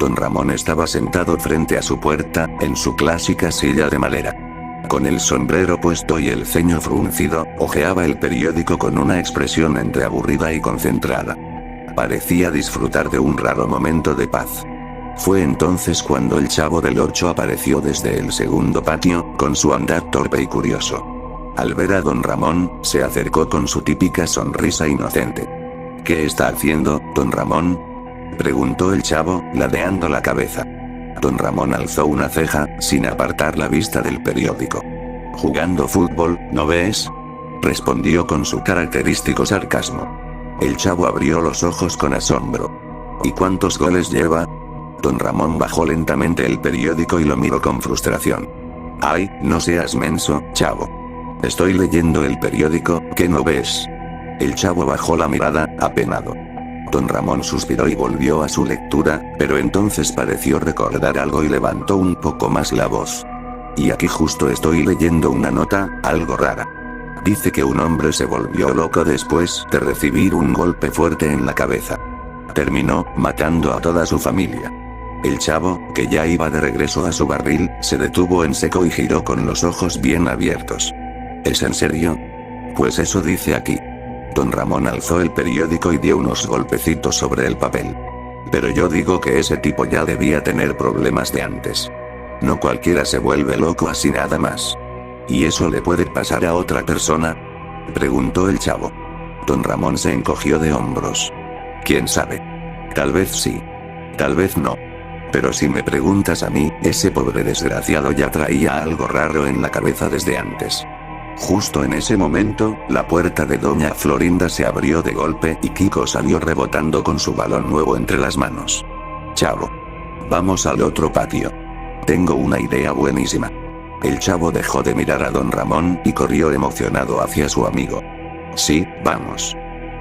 Don Ramón estaba sentado frente a su puerta, en su clásica silla de madera. Con el sombrero puesto y el ceño fruncido, hojeaba el periódico con una expresión entre aburrida y concentrada. Parecía disfrutar de un raro momento de paz. Fue entonces cuando el Chavo del Ocho apareció desde el segundo patio, con su andar torpe y curioso. Al ver a don Ramón, se acercó con su típica sonrisa inocente. ¿Qué está haciendo, don Ramón?, preguntó el Chavo, ladeando la cabeza. Don Ramón alzó una ceja, sin apartar la vista del periódico. «Jugando fútbol, ¿no ves?», respondió con su característico sarcasmo. El Chavo abrió los ojos con asombro. «¿Y cuántos goles lleva?». Don Ramón bajó lentamente el periódico y lo miró con frustración. «Ay, no seas menso, Chavo. Estoy leyendo el periódico, ¿qué no ves?». El Chavo bajó la mirada, apenado. Don Ramón suspiró y volvió a su lectura, pero entonces pareció recordar algo y levantó un poco más la voz. «Y aquí justo estoy leyendo una nota, algo rara. Dice que un hombre se volvió loco después de recibir un golpe fuerte en la cabeza. Terminó matando a toda su familia». El Chavo, que ya iba de regreso a su barril, se detuvo en seco y giró con los ojos bien abiertos. ¿Es en serio? Pues eso dice aquí. Don Ramón alzó el periódico y dio unos golpecitos sobre el papel. Pero yo digo que ese tipo ya debía tener problemas de antes. No cualquiera se vuelve loco así nada más. ¿Y eso le puede pasar a otra persona?, preguntó el Chavo. Don Ramón se encogió de hombros. ¿Quién sabe? Tal vez sí. Tal vez no. Pero si me preguntas a mí, ese pobre desgraciado ya traía algo raro en la cabeza desde antes. Justo en ese momento, la puerta de doña Florinda se abrió de golpe y Kiko salió rebotando con su balón nuevo entre las manos. «Chavo. Vamos al otro patio. Tengo una idea buenísima». El Chavo dejó de mirar a don Ramón y corrió emocionado hacia su amigo. «Sí, vamos».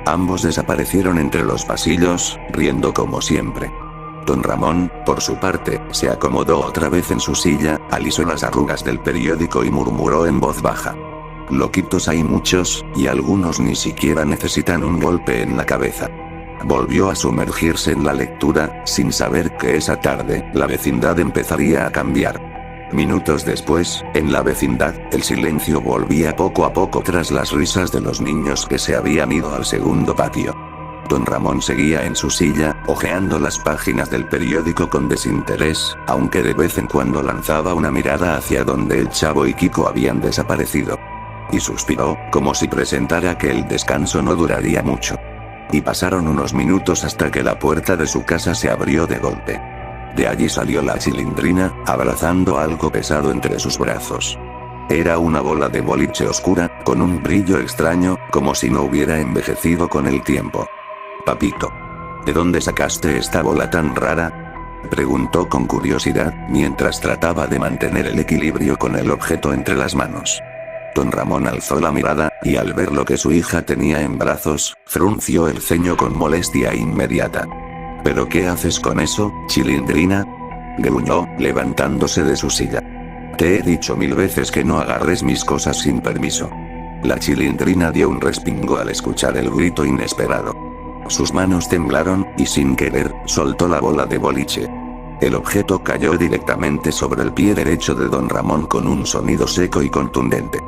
Ambos desaparecieron entre los pasillos, riendo como siempre. Don Ramón, por su parte, se acomodó otra vez en su silla, alisó las arrugas del periódico y murmuró en voz baja. «Loquitos hay muchos, y algunos ni siquiera necesitan un golpe en la cabeza». Volvió a sumergirse en la lectura, sin saber que esa tarde, la vecindad empezaría a cambiar. Minutos después, en la vecindad, el silencio volvía poco a poco tras las risas de los niños que se habían ido al segundo patio. Don Ramón seguía en su silla, hojeando las páginas del periódico con desinterés, aunque de vez en cuando lanzaba una mirada hacia donde el Chavo y Kiko habían desaparecido. Y suspiró, como si presentara que el descanso no duraría mucho. Y pasaron unos minutos hasta que la puerta de su casa se abrió de golpe. De allí salió la Chilindrina, abrazando algo pesado entre sus brazos. Era una bola de boliche oscura, con un brillo extraño, como si no hubiera envejecido con el tiempo. «Papito. ¿De dónde sacaste esta bola tan rara?», preguntó con curiosidad, mientras trataba de mantener el equilibrio con el objeto entre las manos. Don Ramón alzó la mirada, y al ver lo que su hija tenía en brazos, frunció el ceño con molestia inmediata. «¿Pero qué haces con eso, Chilindrina?», gruñó, levantándose de su silla. «Te he dicho 1000 veces que no agarres mis cosas sin permiso». La Chilindrina dio un respingo al escuchar el grito inesperado. Sus manos temblaron, y sin querer, soltó la bola de boliche. El objeto cayó directamente sobre el pie derecho de don Ramón con un sonido seco y contundente.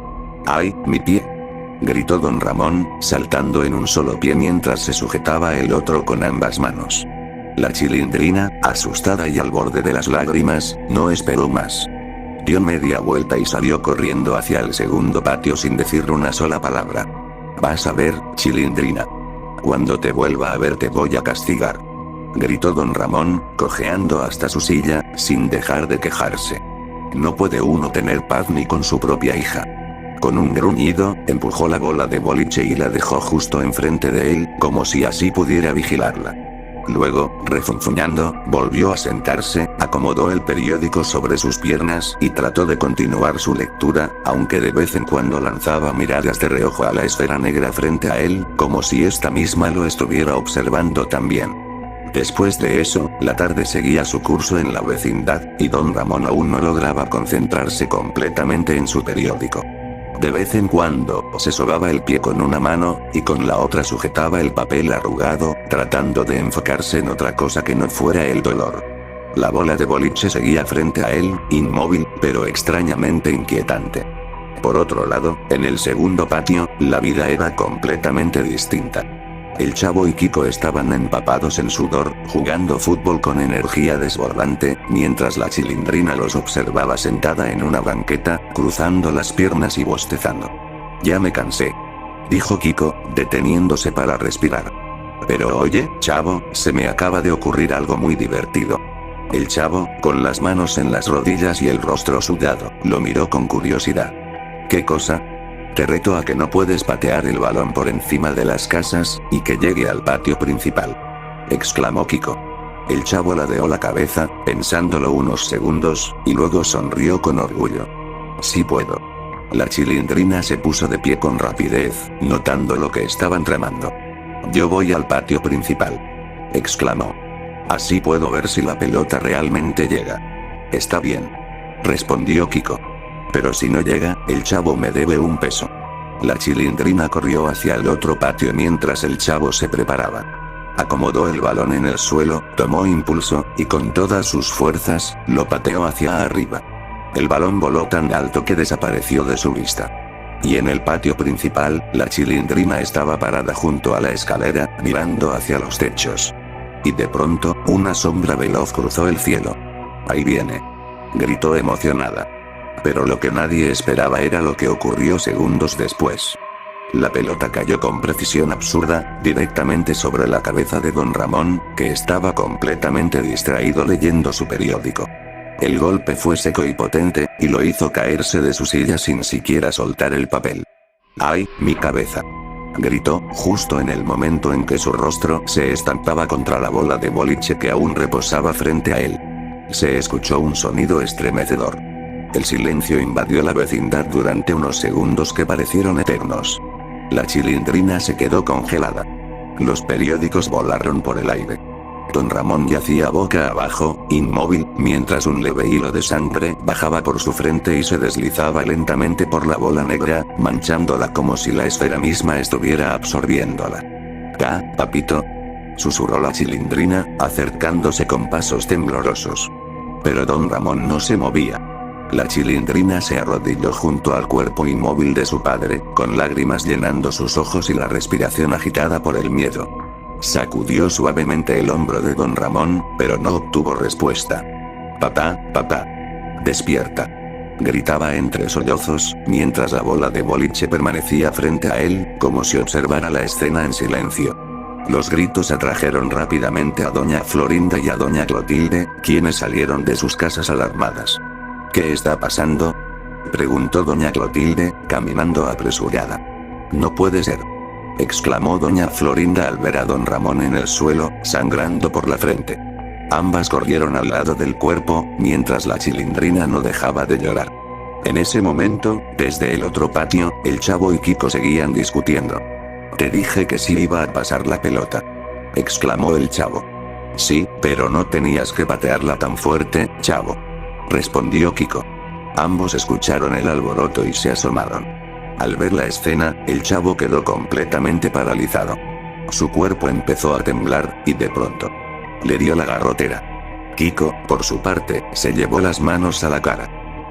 «¡Ay, mi pie!», gritó don Ramón, saltando en un solo pie mientras se sujetaba el otro con ambas manos. La Chilindrina, asustada y al borde de las lágrimas, no esperó más. Dio media vuelta y salió corriendo hacia el segundo patio sin decir una sola palabra. «Vas a ver, Chilindrina. Cuando te vuelva a ver te voy a castigar», gritó don Ramón, cojeando hasta su silla, sin dejar de quejarse. No puede uno tener paz ni con su propia hija. Con un gruñido, empujó la bola de boliche y la dejó justo enfrente de él, como si así pudiera vigilarla. Luego, refunfuñando, volvió a sentarse, acomodó el periódico sobre sus piernas y trató de continuar su lectura, aunque de vez en cuando lanzaba miradas de reojo a la esfera negra frente a él, como si esta misma lo estuviera observando también. Después de eso, la tarde seguía su curso en la vecindad, y don Ramón aún no lograba concentrarse completamente en su periódico. De vez en cuando, se sobaba el pie con una mano, y con la otra sujetaba el papel arrugado, tratando de enfocarse en otra cosa que no fuera el dolor. La bola de boliche seguía frente a él, inmóvil, pero extrañamente inquietante. Por otro lado, en el segundo patio, la vida era completamente distinta. El chavo y Kiko estaban empapados en sudor, jugando fútbol con energía desbordante, mientras la Chilindrina los observaba sentada en una banqueta, cruzando las piernas y bostezando. Ya me cansé, dijo Kiko, deteniéndose para respirar. Pero oye, chavo, se me acaba de ocurrir algo muy divertido. El chavo, con las manos en las rodillas y el rostro sudado, lo miró con curiosidad. ¿Qué cosa? Te reto a que no puedes patear el balón por encima de las casas, y que llegue al patio principal, exclamó Kiko. El chavo ladeó la cabeza, pensándolo unos segundos, y luego sonrió con orgullo. Sí puedo. La Chilindrina se puso de pie con rapidez, notando lo que estaban tramando. Yo voy al patio principal, exclamó. Así puedo ver si la pelota realmente llega. Está bien, respondió Kiko. Pero si no llega, el chavo me debe un peso. La Chilindrina corrió hacia el otro patio mientras el chavo se preparaba. Acomodó el balón en el suelo, tomó impulso, y con todas sus fuerzas, lo pateó hacia arriba. El balón voló tan alto que desapareció de su vista. Y en el patio principal, la Chilindrina estaba parada junto a la escalera, mirando hacia los techos. Y de pronto, una sombra veloz cruzó el cielo. Ahí viene, gritó emocionada. Pero lo que nadie esperaba era lo que ocurrió segundos después. La pelota cayó con precisión absurda, directamente sobre la cabeza de Don Ramón, que estaba completamente distraído leyendo su periódico. El golpe fue seco y potente, y lo hizo caerse de su silla sin siquiera soltar el papel. ¡Ay, mi cabeza!, gritó, justo en el momento en que su rostro se estampaba contra la bola de boliche que aún reposaba frente a él. Se escuchó un sonido estremecedor. El silencio invadió la vecindad durante unos segundos que parecieron eternos. La Chilindrina se quedó congelada. Los periódicos volaron por el aire. Don Ramón yacía boca abajo, inmóvil, mientras un leve hilo de sangre bajaba por su frente y se deslizaba lentamente por la bola negra, manchándola como si la esfera misma estuviera absorbiéndola. Papito, susurró la Chilindrina, acercándose con pasos temblorosos. Pero Don Ramón no se movía. La Chilindrina se arrodilló junto al cuerpo inmóvil de su padre, con lágrimas llenando sus ojos y la respiración agitada por el miedo. Sacudió suavemente el hombro de Don Ramón, pero no obtuvo respuesta. Papá, despierta, gritaba entre sollozos, mientras la bola de boliche permanecía frente a él, como si observara la escena en silencio. Los gritos atrajeron rápidamente a Doña Florinda y a Doña Clotilde, quienes salieron de sus casas alarmadas. ¿Qué está pasando?, preguntó Doña Clotilde, caminando apresurada. No puede ser, exclamó Doña Florinda al ver a Don Ramón en el suelo, sangrando por la frente. Ambas corrieron al lado del cuerpo, mientras la Chilindrina no dejaba de llorar. En ese momento, desde el otro patio, el chavo y Kiko seguían discutiendo. Te dije que sí iba a pasar la pelota, exclamó el chavo. Sí, pero no tenías que patearla tan fuerte, chavo, respondió Kiko. Ambos escucharon el alboroto y se asomaron. Al ver la escena, el chavo quedó completamente paralizado. Su cuerpo empezó a temblar, y de pronto le dio la garrotera. Kiko, por su parte, se llevó las manos a la cara.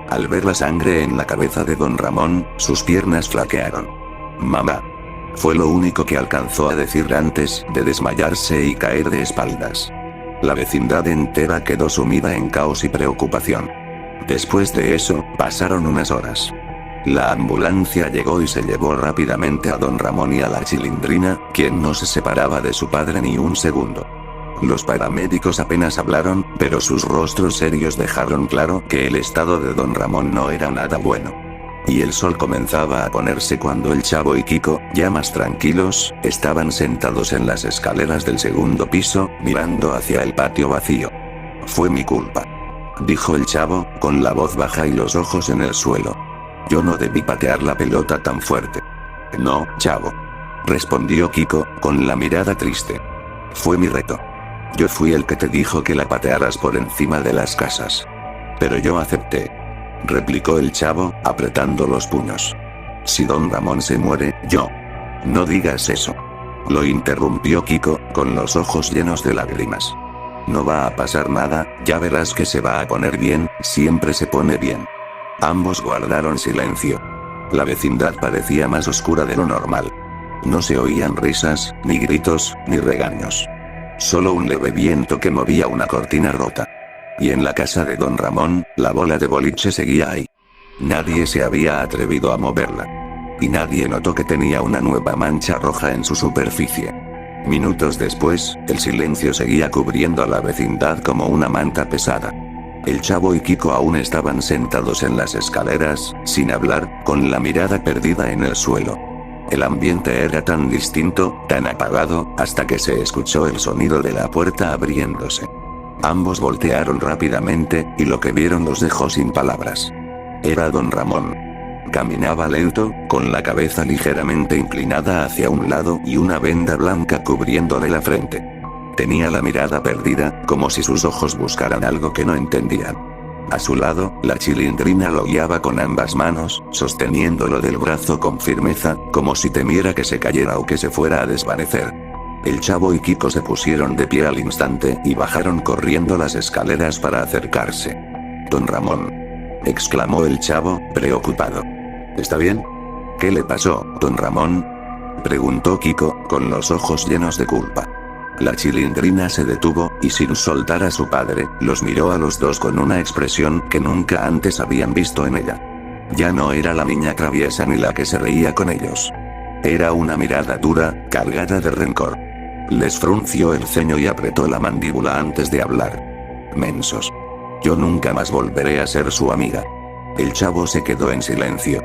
Al ver la sangre en la cabeza de Don Ramón, sus piernas flaquearon. Mamá, fue lo único que alcanzó a decir antes de desmayarse y caer de espaldas. La vecindad entera quedó sumida en caos y preocupación. Después de eso, pasaron unas horas. La ambulancia llegó y se llevó rápidamente a Don Ramón y a la Chilindrina, quien no se separaba de su padre ni un segundo. Los paramédicos apenas hablaron, pero sus rostros serios dejaron claro que el estado de Don Ramón no era nada bueno. Y el sol comenzaba a ponerse cuando el chavo y Kiko, ya más tranquilos, estaban sentados en las escaleras del segundo piso, mirando hacia el patio vacío. Fue mi culpa, dijo el chavo, con la voz baja y los ojos en el suelo. Yo no debí patear la pelota tan fuerte. No, chavo, respondió Kiko, con la mirada triste. Fue mi reto. Yo fui el que te dijo que la patearas por encima de las casas. Pero yo acepté, replicó el chavo, apretando los puños. Si Don Ramón se muere, yo. No digas eso, lo interrumpió Kiko, con los ojos llenos de lágrimas. No va a pasar nada, ya verás que se va a poner bien, siempre se pone bien. Ambos guardaron silencio. La vecindad parecía más oscura de lo normal. No se oían risas, ni gritos, ni regaños. Solo un leve viento que movía una cortina rota. Y en la casa de don Ramón, la bola de boliche seguía ahí. Nadie se había atrevido a moverla. Y nadie notó que tenía una nueva mancha roja en su superficie. Minutos después, el silencio seguía cubriendo a la vecindad como una manta pesada. El Chavo y Kiko aún estaban sentados en las escaleras, sin hablar, con la mirada perdida en el suelo. El ambiente era tan distinto, tan apagado, hasta que se escuchó el sonido de la puerta abriéndose. Ambos voltearon rápidamente, y lo que vieron los dejó sin palabras. Era don Ramón. Caminaba lento, con la cabeza ligeramente inclinada hacia un lado y una venda blanca cubriéndole la frente. Tenía la mirada perdida, como si sus ojos buscaran algo que no entendían. A su lado, la Chilindrina lo guiaba con ambas manos, sosteniéndolo del brazo con firmeza, como si temiera que se cayera o que se fuera a desvanecer. El Chavo y Kiko se pusieron de pie al instante y bajaron corriendo las escaleras para acercarse. Don Ramón, exclamó el Chavo, preocupado. ¿Está bien? ¿Qué le pasó, don Ramón? Preguntó Kiko, con los ojos llenos de culpa. La Chilindrina se detuvo, y sin soltar a su padre, los miró a los dos con una expresión que nunca antes habían visto en ella. Ya no era la niña traviesa ni la que se reía con ellos. Era una mirada dura, cargada de rencor. Les frunció el ceño y apretó la mandíbula antes de hablar. Mensos. Yo nunca más volveré a ser su amiga. El Chavo se quedó en silencio.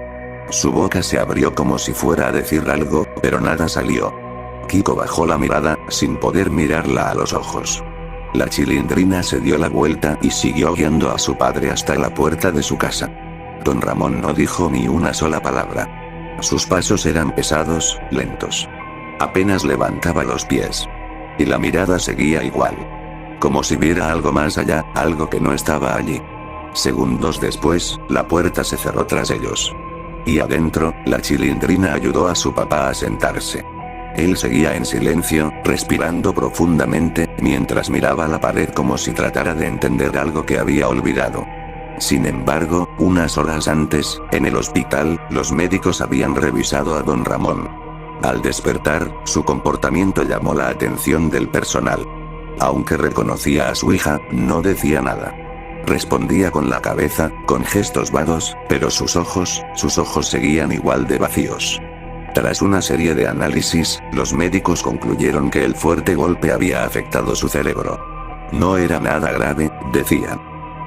Su boca se abrió como si fuera a decir algo, pero nada salió. Kiko bajó la mirada, sin poder mirarla a los ojos. La Chilindrina se dio la vuelta y siguió guiando a su padre hasta la puerta de su casa. Don Ramón no dijo ni una sola palabra. Sus pasos eran pesados, lentos. Apenas levantaba los pies. Y la mirada seguía igual. Como si viera algo más allá, algo que no estaba allí. Segundos después, la puerta se cerró tras ellos. Y adentro, la Chilindrina ayudó a su papá a sentarse. Él seguía en silencio, respirando profundamente, mientras miraba la pared como si tratara de entender algo que había olvidado. Sin embargo, unas horas antes, en el hospital, los médicos habían revisado a don Ramón. Al despertar, su comportamiento llamó la atención del personal. Aunque reconocía a su hija, no decía nada. Respondía con la cabeza, con gestos vagos, pero sus ojos seguían igual de vacíos. Tras una serie de análisis, los médicos concluyeron que el fuerte golpe había afectado su cerebro. No era nada grave, decían.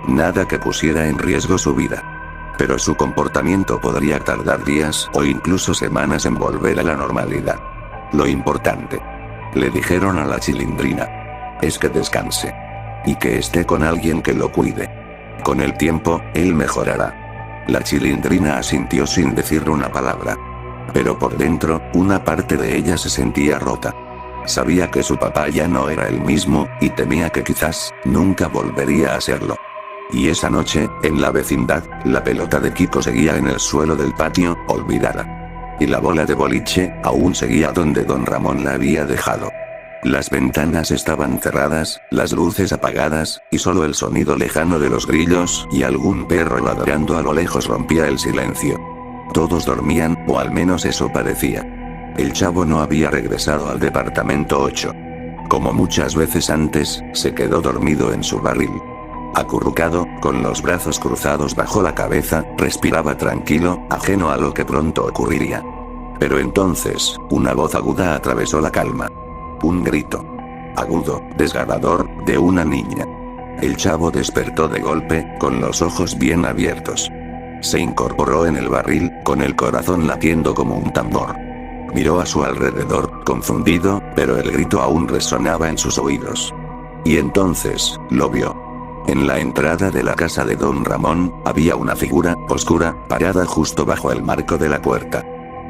Nada que pusiera en riesgo su vida. Pero su comportamiento podría tardar días o incluso semanas en volver a la normalidad. Lo importante, le dijeron a la Chilindrina, es que descanse. Y que esté con alguien que lo cuide. Con el tiempo, él mejorará. La Chilindrina asintió sin decir una palabra. Pero por dentro, una parte de ella se sentía rota. Sabía que su papá ya no era el mismo, y temía que quizás, nunca volvería a serlo. Y esa noche, en la vecindad, la pelota de Kiko seguía en el suelo del patio, olvidada. Y la bola de boliche, aún seguía donde don Ramón la había dejado. Las ventanas estaban cerradas, las luces apagadas, y solo el sonido lejano de los grillos y algún perro ladrando a lo lejos rompía el silencio. Todos dormían, o al menos eso parecía. El Chavo no había regresado al departamento 8. Como muchas veces antes, se quedó dormido en su barril. Acurrucado, con los brazos cruzados bajo la cabeza, respiraba tranquilo, ajeno a lo que pronto ocurriría. Pero entonces, una voz aguda atravesó la calma. Un grito. Agudo, desgarrador, de una niña. El Chavo despertó de golpe, con los ojos bien abiertos. Se incorporó en el barril, con el corazón latiendo como un tambor. Miró a su alrededor, confundido, pero el grito aún resonaba en sus oídos. Y entonces, lo vio. En la entrada de la casa de don Ramón, había una figura, oscura, parada justo bajo el marco de la puerta.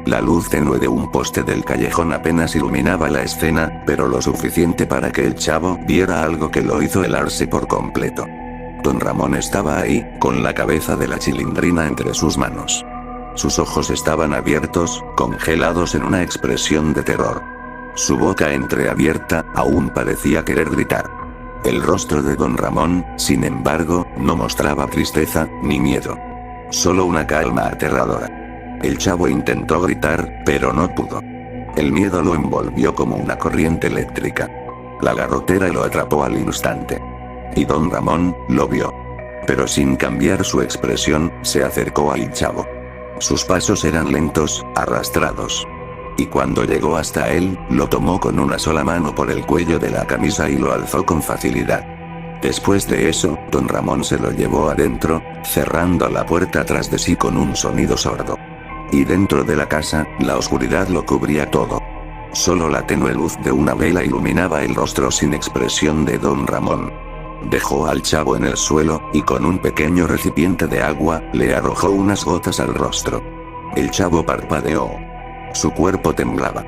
La luz tenue de un poste del callejón apenas iluminaba la escena, pero lo suficiente para que el Chavo viera algo que lo hizo helarse por completo. Don Ramón estaba ahí, con la cabeza de la Chilindrina entre sus manos. Sus ojos estaban abiertos, congelados en una expresión de terror. Su boca entreabierta, aún parecía querer gritar. El rostro de don Ramón, sin embargo, no mostraba tristeza, ni miedo. Solo una calma aterradora. El chavo intentó gritar, pero no pudo. El miedo lo envolvió como una corriente eléctrica. La garrotera lo atrapó al instante. Y don Ramón, lo vio. Pero sin cambiar su expresión, se acercó al chavo. Sus pasos eran lentos, arrastrados. Y cuando llegó hasta él, lo tomó con una sola mano por el cuello de la camisa y lo alzó con facilidad. Después de eso, don Ramón se lo llevó adentro, cerrando la puerta tras de sí con un sonido sordo. Y dentro de la casa, la oscuridad lo cubría todo. Solo la tenue luz de una vela iluminaba el rostro sin expresión de don Ramón. Dejó al chavo en el suelo, y con un pequeño recipiente de agua, le arrojó unas gotas al rostro. El chavo parpadeó. Su cuerpo temblaba.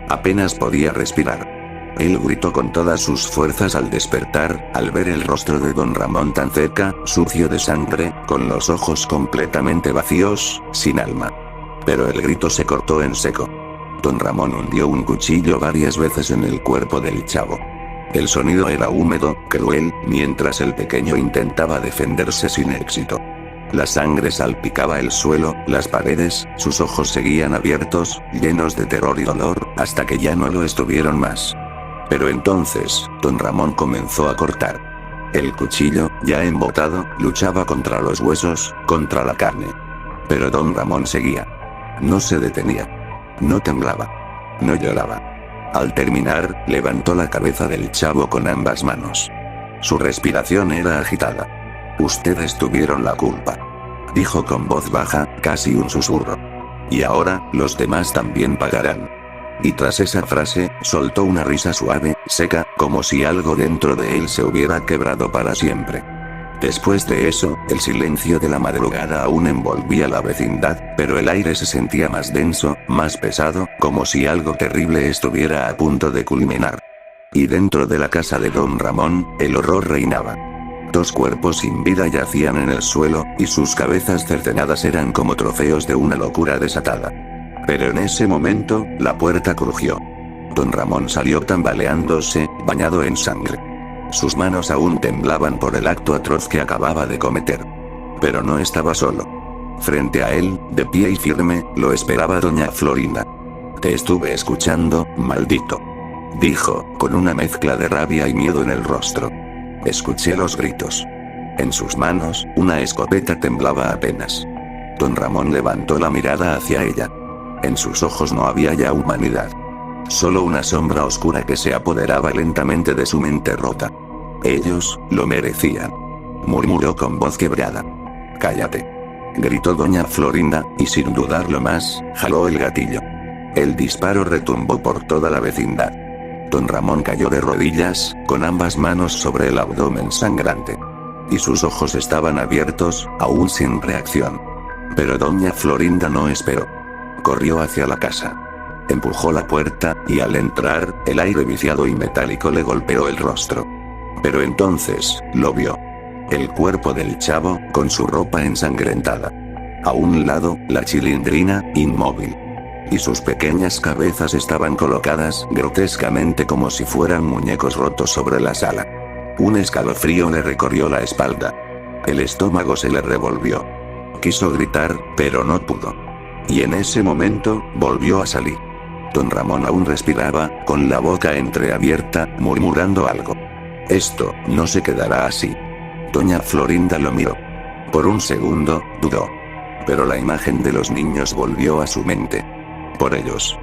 Apenas podía respirar. Él gritó con todas sus fuerzas al despertar, al ver el rostro de don Ramón tan cerca, sucio de sangre, con los ojos completamente vacíos, sin alma. Pero el grito se cortó en seco. Don Ramón hundió un cuchillo varias veces en el cuerpo del chavo. El sonido era húmedo, cruel, mientras el pequeño intentaba defenderse sin éxito. La sangre salpicaba el suelo, las paredes, sus ojos seguían abiertos, llenos de terror y dolor, hasta que ya no lo estuvieron más. Pero entonces, don Ramón comenzó a cortar. El cuchillo, ya embotado, luchaba contra los huesos, contra la carne. Pero don Ramón seguía. No se detenía. No temblaba. No lloraba. Al terminar, levantó la cabeza del chavo con ambas manos. Su respiración era agitada. Ustedes tuvieron la culpa. Dijo con voz baja, casi un susurro. Y ahora, los demás también pagarán. Y tras esa frase, soltó una risa suave, seca, como si algo dentro de él se hubiera quebrado para siempre. Después de eso, el silencio de la madrugada aún envolvía la vecindad, pero el aire se sentía más denso, más pesado, como si algo terrible estuviera a punto de culminar. Y dentro de la casa de don Ramón, el horror reinaba. Dos cuerpos sin vida yacían en el suelo, y sus cabezas cercenadas eran como trofeos de una locura desatada. Pero en ese momento, la puerta crujió. Don Ramón salió tambaleándose, bañado en sangre. Sus manos aún temblaban por el acto atroz que acababa de cometer. Pero no estaba solo. Frente a él, de pie y firme, lo esperaba doña Florinda. Te estuve escuchando, maldito. Dijo, con una mezcla de rabia y miedo en el rostro. Escuché los gritos. En sus manos, una escopeta temblaba apenas. Don Ramón levantó la mirada hacia ella. En sus ojos no había ya humanidad. Solo una sombra oscura que se apoderaba lentamente de su mente rota. Ellos, lo merecían. Murmuró con voz quebrada. Cállate. Gritó doña Florinda, y sin dudarlo más, jaló el gatillo. El disparo retumbó por toda la vecindad. Don Ramón cayó de rodillas, con ambas manos sobre el abdomen sangrante. Y sus ojos estaban abiertos, aún sin reacción. Pero doña Florinda no esperó. Corrió hacia la casa. Empujó la puerta, y al entrar, el aire viciado y metálico le golpeó el rostro. Pero entonces, lo vio. El cuerpo del chavo, con su ropa ensangrentada. A un lado, la chilindrina, inmóvil. Y sus pequeñas cabezas estaban colocadas grotescamente como si fueran muñecos rotos sobre la sala. Un escalofrío le recorrió la espalda. El estómago se le revolvió. Quiso gritar, pero no pudo. Y en ese momento, volvió a salir. Don Ramón aún respiraba, con la boca entreabierta, murmurando algo. Esto, no se quedará así. Doña Florinda lo miró. Por un segundo, dudó. Pero la imagen de los niños volvió a su mente. Por ellos.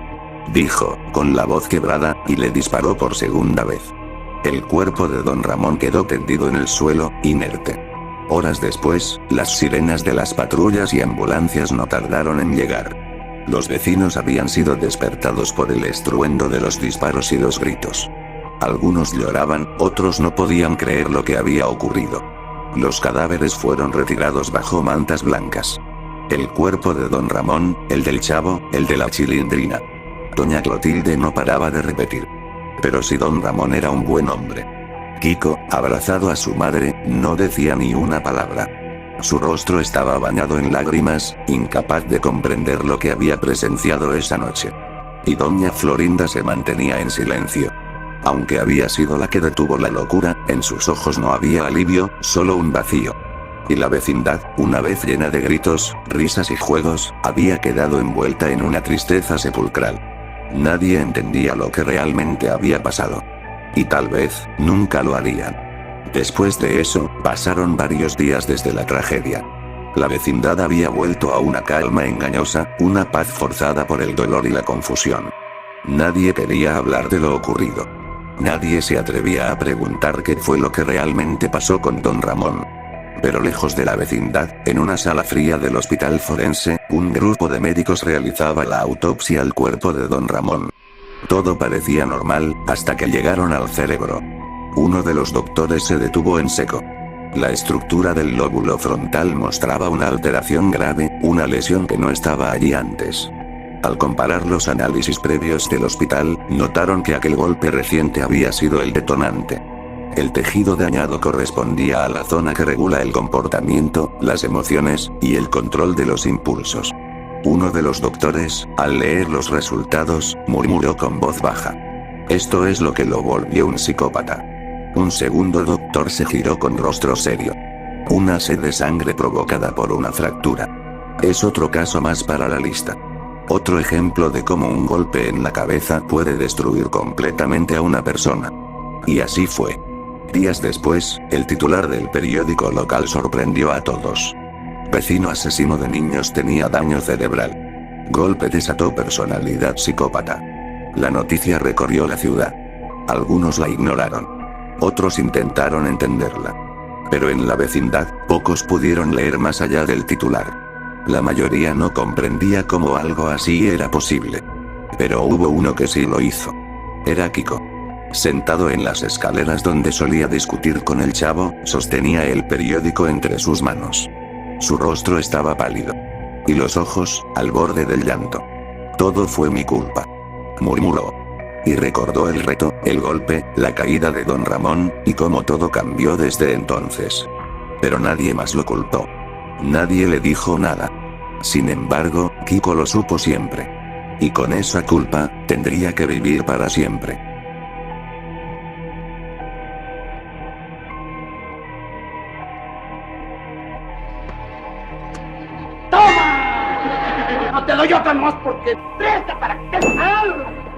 Dijo, con la voz quebrada, y le disparó por segunda vez. El cuerpo de don Ramón quedó tendido en el suelo, inerte. Horas después, las sirenas de las patrullas y ambulancias no tardaron en llegar. Los vecinos habían sido despertados por el estruendo de los disparos y los gritos. Algunos lloraban, otros no podían creer lo que había ocurrido. Los cadáveres fueron retirados bajo mantas blancas. El cuerpo de don Ramón, el del chavo, el de la chilindrina. Doña Clotilde no paraba de repetir. Pero si don Ramón era un buen hombre. Kiko, abrazado a su madre, no decía ni una palabra. Su rostro estaba bañado en lágrimas, incapaz de comprender lo que había presenciado esa noche. Y doña Florinda se mantenía en silencio. Aunque había sido la que detuvo la locura, en sus ojos no había alivio, solo un vacío. Y la vecindad, una vez llena de gritos, risas y juegos, había quedado envuelta en una tristeza sepulcral. Nadie entendía lo que realmente había pasado. Y tal vez, nunca lo harían. Después de eso, pasaron varios días desde la tragedia. La vecindad había vuelto a una calma engañosa, una paz forzada por el dolor y la confusión. Nadie quería hablar de lo ocurrido. Nadie se atrevía a preguntar qué fue lo que realmente pasó con don Ramón. Pero lejos de la vecindad, en una sala fría del hospital forense, un grupo de médicos realizaba la autopsia al cuerpo de don Ramón. Todo parecía normal, hasta que llegaron al cerebro. Uno de los doctores se detuvo en seco. La estructura del lóbulo frontal mostraba una alteración grave, una lesión que no estaba allí antes. Al comparar los análisis previos del hospital, notaron que aquel golpe reciente había sido el detonante. El tejido dañado correspondía a la zona que regula el comportamiento, las emociones, y el control de los impulsos. Uno de los doctores, al leer los resultados, murmuró con voz baja. Esto es lo que lo volvió un psicópata. Un segundo doctor se giró con rostro serio. Una sed de sangre provocada por una fractura. Es otro caso más para la lista. Otro ejemplo de cómo un golpe en la cabeza puede destruir completamente a una persona. Y así fue. Días después, el titular del periódico local sorprendió a todos. Vecino asesino de niños tenía daño cerebral. Golpe desató personalidad psicópata. La noticia recorrió la ciudad. Algunos la ignoraron. Otros intentaron entenderla. Pero en la vecindad, pocos pudieron leer más allá del titular. La mayoría no comprendía cómo algo así era posible. Pero hubo uno que sí lo hizo. Era Kiko. Sentado en las escaleras donde solía discutir con el chavo, sostenía el periódico entre sus manos. Su rostro estaba pálido. Y los ojos, al borde del llanto. Todo fue mi culpa. Murmuró. Y recordó el reto, el golpe, la caída de don Ramón, y cómo todo cambió desde entonces. Pero nadie más lo culpó. Nadie le dijo nada. Sin embargo, Kiko lo supo siempre. Y con esa culpa, tendría que vivir para siempre. ¡Toma! No te doy otra más porque presta para que te salga.